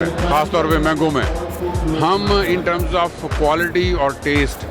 ख़ास तौर पे मैंगो में हम इन टर्म्स ऑफ क्वालिटी और टेस्ट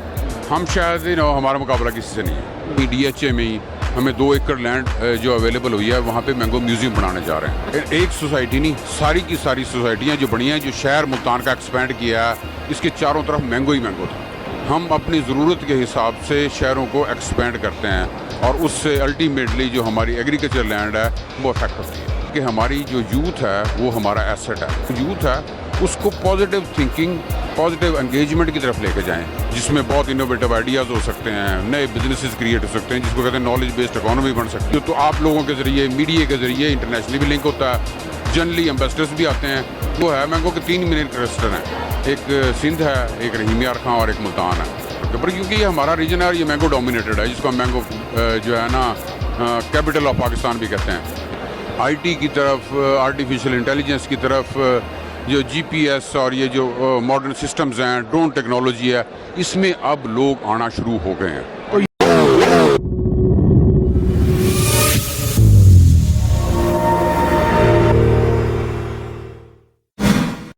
हम शायद हमारा मुकाबला किसी से नहीं है। DHA में ही हमें 2 एकड़ लैंड जो अवेलेबल हुई है, वहाँ पे मैंगो म्यूज़ियम बनाने जा रहे हैं। एक सोसाइटी नहीं, सारी की सारी सोसाइटियाँ जो बनी हैं, जो शहर मुल्तान का एक्सपेंड किया है, इसके चारों तरफ मैंगो ही मैंगो था। हम अपनी ज़रूरत के हिसाब से शहरों को एक्सपेंड करते हैं और उससे अल्टीमेटली जो हमारी एग्रीकल्चर लैंड है वो अफेक्ट होती है। कि हमारी जो यूथ है वो हमारा एसेट है। यूथ है उसको पॉजिटिव थिंकिंग, पॉजिटिव एंगेजमेंट की तरफ लेके जाएं, जिसमें बहुत इनोवेटिव आइडियाज़ हो सकते हैं, नए बिजनेसेस क्रिएट हो सकते हैं, जिसको कहते हैं नॉलेज बेस्ड इकोनॉमी बन सकती है। तो आप लोगों के ज़रिए, मीडिया के ज़रिए इंटरनेशनली भी लिंक होता है, जनरली एम्बेसडर्स भी आते हैं। वो है मैंगो के 3 मेन क्लस्टर हैं, एक सिंध है, एक रहीम यार खां और एक मुल्तान है। पर क्योंकि ये हमारा रीजन है और ये मैंगो डोमिनेटेड है, जिसको हम मैंगो जो है ना कैपिटल ऑफ पाकिस्तान भी कहते हैं। IT की तरफ, आर्टिफिशियल इंटेलिजेंस की तरफ, जो GPS और ये जो मॉडर्न सिस्टम्स हैं, ड्रोन टेक्नोलॉजी है, इसमें अब लोग आना शुरू हो गए हैं।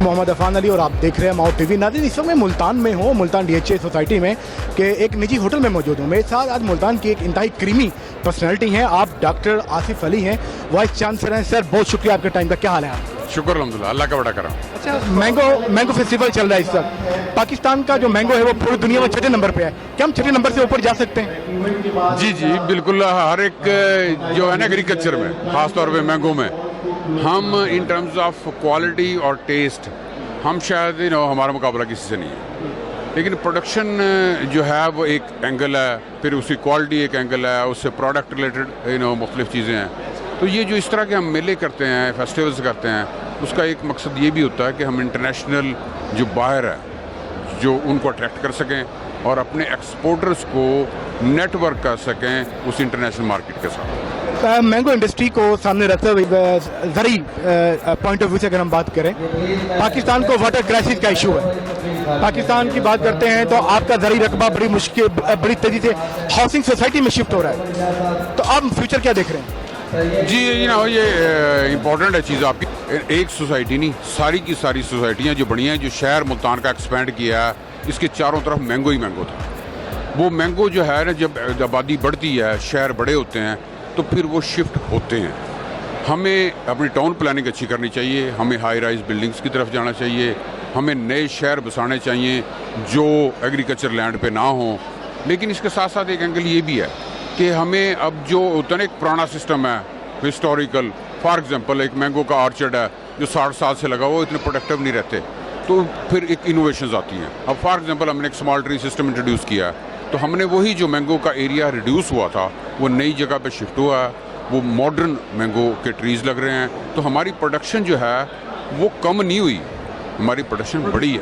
मोहम्मद अफान अली और आप देख रहे हैं माओ TV। नाज़रीन, इस वक्त मैं मुल्तान में हूँ, मुल्तान DHA सोसाइटी में के एक निजी होटल में मौजूद हूँ। मेरे साथ आज मुल्तान की एक इंतहाई क्रीमी पर्सनैलिटी हैं, आप डॉक्टर आसिफ अली हैं, वाइस चांसलर हैं। सर, बहुत शुक्रिया आपके टाइम का। क्या हाल है आप? शुक्र अल्हम्दुलिल्लाह, अल्लाह का बड़ा करम। अच्छा, मैंगो फेस्टिवल चल रहा है इस वक्त। पाकिस्तान का जो मैंगो है वो पूरी दुनिया में 6ठे नंबर पे है। क्या हम 6ठे नंबर से ऊपर जा सकते हैं? जी बिल्कुल। हर एक जो है ना एग्रीकल्चर में, ख़ास तौर पे मैंगो में हम इन टर्म्स ऑफ क्वालिटी और टेस्ट हम शायद हमारा मुकाबला किसी से नहीं है। लेकिन प्रोडक्शन जो है वो एक एंगल है, फिर उसकी क्वालिटी एक एंगल है, उससे प्रोडक्ट रिलेटेड मुख्तलिफ चीज़ें हैं। तो ये जो इस तरह के हम मेले करते हैं, फेस्टिवल्स करते हैं, उसका एक मकसद ये भी होता है कि हम इंटरनेशनल जो बायर है जो उनको अट्रैक्ट कर सकें और अपने एक्सपोर्टर्स को नेटवर्क कर सकें उस इंटरनेशनल मार्केट के साथ। मैंगो इंडस्ट्री को सामने रखते हुए ज़रूरी पॉइंट ऑफ व्यू से अगर हम बात करें, पाकिस्तान को वाटर क्राइसिस का इशू है। पाकिस्तान की बात करते हैं तो आपका ज़रूरी रकबा बड़ी तेज़ी से हाउसिंग सोसाइटी में शिफ्ट हो रहा है, तो आप फ्यूचर क्या देख रहे हैं? जी ये इम्पोर्टेंट है चीज़ आपकी। एक सोसाइटी नहीं, सारी की सारी सोसाइटियाँ जो बनी हैं, जो शहर मुल्तान का एक्सपेंड किया है, इसके चारों तरफ मैंगो ही मैंगो था। वो मैंगो जो है ना, जब आबादी बढ़ती है, शहर बड़े होते हैं, तो फिर वो शिफ्ट होते हैं। हमें अपनी टाउन प्लानिंग अच्छी करनी चाहिए, हमें हाई राइज बिल्डिंग्स की तरफ जाना चाहिए, हमें नए शहर बसाने चाहिए जो एग्रीकल्चर लैंड पे ना हों। लेकिन इसके साथ साथ एक एंगल ये भी है कि हमें अब जो होता है, एक पुराना सिस्टम है हिस्टोरिकल, फॉर एग्जांपल एक मैंगो का ऑर्चर्ड है जो 60 साल से लगा हुआ, इतने प्रोडक्टिव नहीं रहते, तो फिर एक इनोवेशंस आती हैं। अब फॉर एग्जांपल हमने एक स्मॉल ट्री सिस्टम इंट्रोड्यूस किया है, तो हमने वही जो मैंगो का एरिया रिड्यूस हुआ था वो नई जगह पे शिफ्ट हुआ है, वो मॉडर्न मैंगो के ट्रीज़ लग रहे हैं। तो हमारी प्रोडक्शन जो है वो कम नहीं हुई, हमारी प्रोडक्शन बड़ी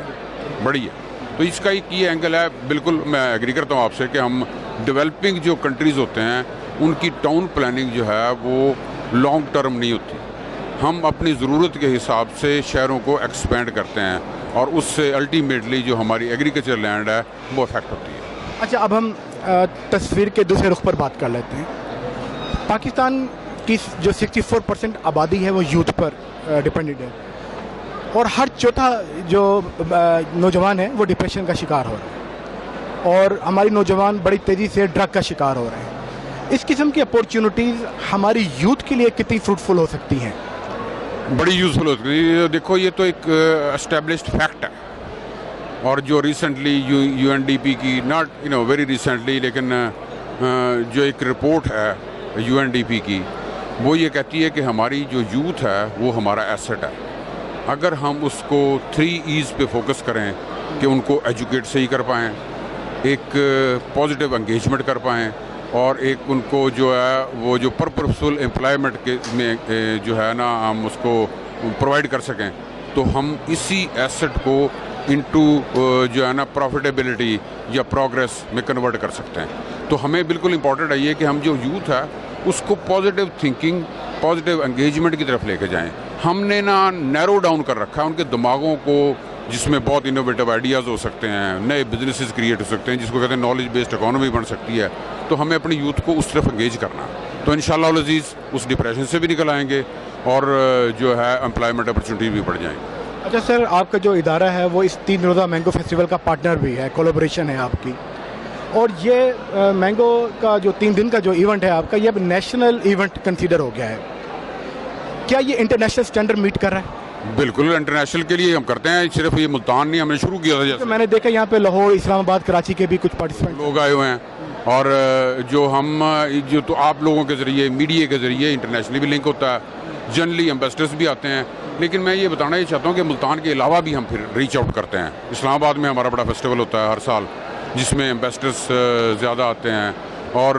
है। तो इसका एक ये एंगल है। बिल्कुल मैं एग्री करता हूँ आपसे कि हम डेवलपिंग जो कंट्रीज़ होते हैं उनकी टाउन प्लानिंग जो है वो लॉन्ग टर्म नहीं होती। हम अपनी ज़रूरत के हिसाब से शहरों को एक्सपेंड करते हैं और उससे अल्टीमेटली जो हमारी एग्रीकल्चर लैंड है वो अफेक्ट होती है। अच्छा, अब हम तस्वीर के दूसरे रुख पर बात कर लेते हैं। पाकिस्तान की जो 64% आबादी है वो यूथ पर डिपेंडेंट है और हर चौथा जो नौजवान है वो डिप्रेशन का शिकार हो रहा है और हमारी नौजवान बड़ी तेज़ी से ड्रग का शिकार हो रहे हैं। इस किस्म की अपॉर्चुनिटीज़ हमारी यूथ के लिए कितनी फ्रूटफुल हो सकती हैं? बड़ी यूज़फुल होती है। देखो, ये तो एक एस्टेब्लिश्ड फैक्ट है और जो रिसेंटली UNDP की, नॉट वेरी रिसेंटली, लेकिन जो एक रिपोर्ट है UNDP की, वो ये कहती है कि हमारी जो यूथ है वो हमारा एसेट है। अगर हम उसको 3 E's पे फोकस करें कि उनको एजुकेट सही कर पाएँ, एक पॉजिटिव एंगेजमेंट कर पाएँ और एक उनको जो है वो जो पर्पसफुल एम्प्लॉयमेंट के में जो है ना हम उसको प्रोवाइड कर सकें, तो हम इसी एसेट को इनटू जो है ना प्रॉफिटेबिलिटी या प्रोग्रेस में कन्वर्ट कर सकते हैं। तो हमें बिल्कुल इम्पॉर्टेंट है ये कि हम जो यूथ है उसको पॉजिटिव थिंकिंग, पॉजिटिव एंगेजमेंट की तरफ लेके जाएं। हमने ना नैरो डाउन कर रखा है उनके दिमागों को, जिसमें बहुत इनोवेटिव आइडियाज़ हो सकते हैं, नए बिजनेसेस क्रिएट हो सकते हैं, जिसको कहते हैं नॉलेज बेस्ड इकोनॉमी बन सकती है। तो हमें अपनी यूथ को उस तरफ एंगेज करना है, तो इंशाअल्लाह अज़ीज़ उस डिप्रेशन से भी निकल आएंगे और जो है एम्प्लॉयमेंट अपॉर्चुनिटी भी बढ़ जाएंगी। अच्छा सर, आपका जो इदारा है वो इस 3 रोज़ा मैंगो फेस्टिवल का पार्टनर भी है, कोलैबोरेशन है आपकी, और ये मैंगो का जो 3 दिन का जो इवेंट है आपका, ये अब नेशनल इवेंट कंसीडर हो गया है। क्या ये इंटरनेशनल स्टैंडर्ड मीट कर रहा है? बिल्कुल इंटरनेशनल के लिए हम करते हैं, सिर्फ ये मुल्तान नहीं, हमने शुरू किया था तो जैसे मैंने देखा यहाँ पे लाहौर, इस्लामाबाद, कराची के भी कुछ पार्टिसिपेंट। लोग आए हुए हैं, और जो हम जो तो आप लोगों के ज़रिए, मीडिया के ज़रिए इंटरनेशनली भी लिंक होता है, जनरली एम्बेसडर्स भी आते हैं। लेकिन मैं ये बताना ये चाहता हूँ कि मुल्तान के अलावा भी हम फिर रीच आउट करते हैं। इस्लामाबाद में हमारा बड़ा फेस्टिवल होता है हर साल, जिसमें एम्बेसडर्स ज़्यादा आते हैं, और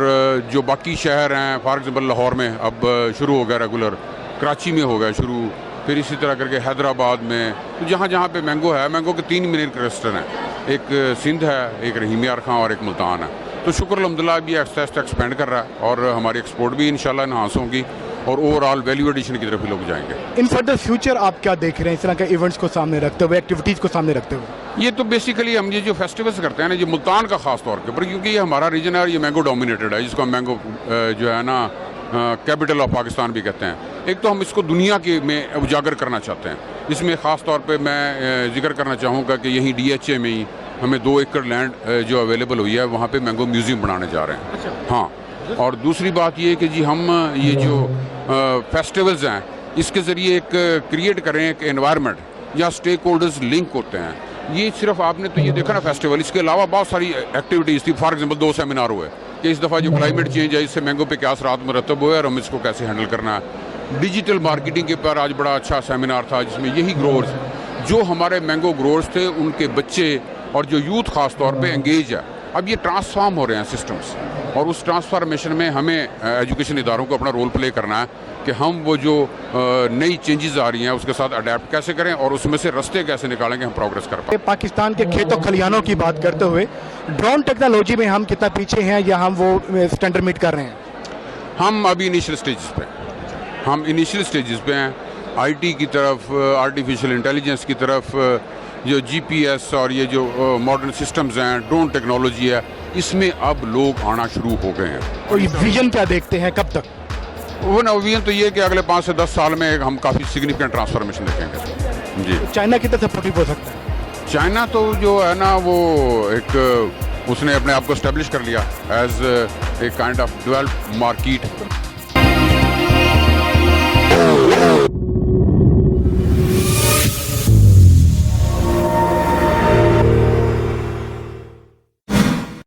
जो बाकी शहर हैं, फॉर एग्जांपल लाहौर में अब शुरू हो गया रेगुलर, कराची में हो गया शुरू, फिर इसी तरह करके हैदराबाद में, तो जहाँ जहाँ पे मैंगो है, मैंगो के 3 मेन क्लस्टर हैं, एक सिंध है, एक रहीम यार खां और एक मुल्तान है। तो शुक्र अल्हम्दुलिल्लाह भी आहिस्ता आहिस्ता एक्सपेंड कर रहा है, और हमारी एक्सपोर्ट भी इंशाल्लाह इन्हांस होगी, और ओवरऑल वैल्यू एडिशन की तरफ भी लोग जाएंगे। इन फर्दर फ्यूचर आप क्या देख रहे हैं इस तरह के इवेंट्स को सामने रखते हुए, एक्टिविटीज़ को सामने रखते हुए? ये तो बेसिकली हम ये जो फेस्टिवल्स करते हैं ना, ये मुल्तान का खास तौर के ऊपर, क्योंकि ये हमारा रीजन है और ये मैंगो डोमिनेटेड है, जिसको हम मैंगो जो है ना कैपिटल ऑफ पाकिस्तान भी कहते हैं। एक तो हम इसको दुनिया के में उजागर करना चाहते हैं। इसमें ख़ास तौर पे मैं जिक्र करना चाहूँगा कि यहीं DHA में ही हमें 2 एकड़ लैंड जो अवेलेबल हुई है, वहाँ पे मैंगो म्यूज़ियम बनाने जा रहे हैं। अच्छा। हाँ, और दूसरी बात ये कि जी हम ये जो फेस्टिवल्स हैं, इसके ज़रिए एक क्रिएट करें एक एनवायरनमेंट, या स्टेक होल्डर्स लिंक होते हैं। ये सिर्फ आपने तो ये देखा ना फेस्टिवल, इसके अलावा बहुत सारी एक्टिविटीज़ थी। फॉर एग्जांपल 2 सेमिनार हुए कि इस दफ़ा जो क्लाइमेट चेंज है, इससे मैंगो पे क्या असरात मुरतब हुए और हम इसको कैसे हैंडल करना है। डिजिटल मार्केटिंग के पर आज बड़ा अच्छा सेमिनार था, जिसमें यही ग्रोअर्स, जो हमारे मैंगो ग्रोअर्स थे, उनके बच्चे और जो यूथ खास तौर पे एंगेज है। अब ये ट्रांसफॉर्म हो रहे हैं सिस्टम्स, और उस ट्रांसफॉर्मेशन में हमें एजुकेशन इदारों को अपना रोल प्ले करना है कि हम वो जो नई चेंजेस आ रही हैं उसके साथ अडेप्ट कैसे करें, और उसमें से रास्ते कैसे निकालेंगे, हम प्रोग्रेस कर पाएं। पाकिस्तान के खेतों खलिहानों की बात करते हुए ड्रोन टेक्नोलॉजी में हम कितना पीछे हैं, या हम वो स्टैंडर्ड मीट कर रहे हैं? हम अभी इनिशियल स्टेजेस पे हैं। IT की तरफ, आर्टिफिशियल इंटेलिजेंस की तरफ, जो GPS और ये जो मॉडर्न सिस्टम्स हैं, ड्रोन टेक्नोलॉजी है, इसमें अब लोग आना शुरू हो गए हैं। और विजन क्या देखते हैं, कब तक? वो नवीन तो ये कि अगले 5 से 10 साल में हम काफ़ी सिग्निफिकेंट ट्रांसफॉर्मेशन देखेंगे जी। चाइना कितना सपोर्टिव हो सकता है? चाइना तो जो है ना, वो एक उसने अपने आप को एस्टेब्लिश कर लिया as a kind of developed market.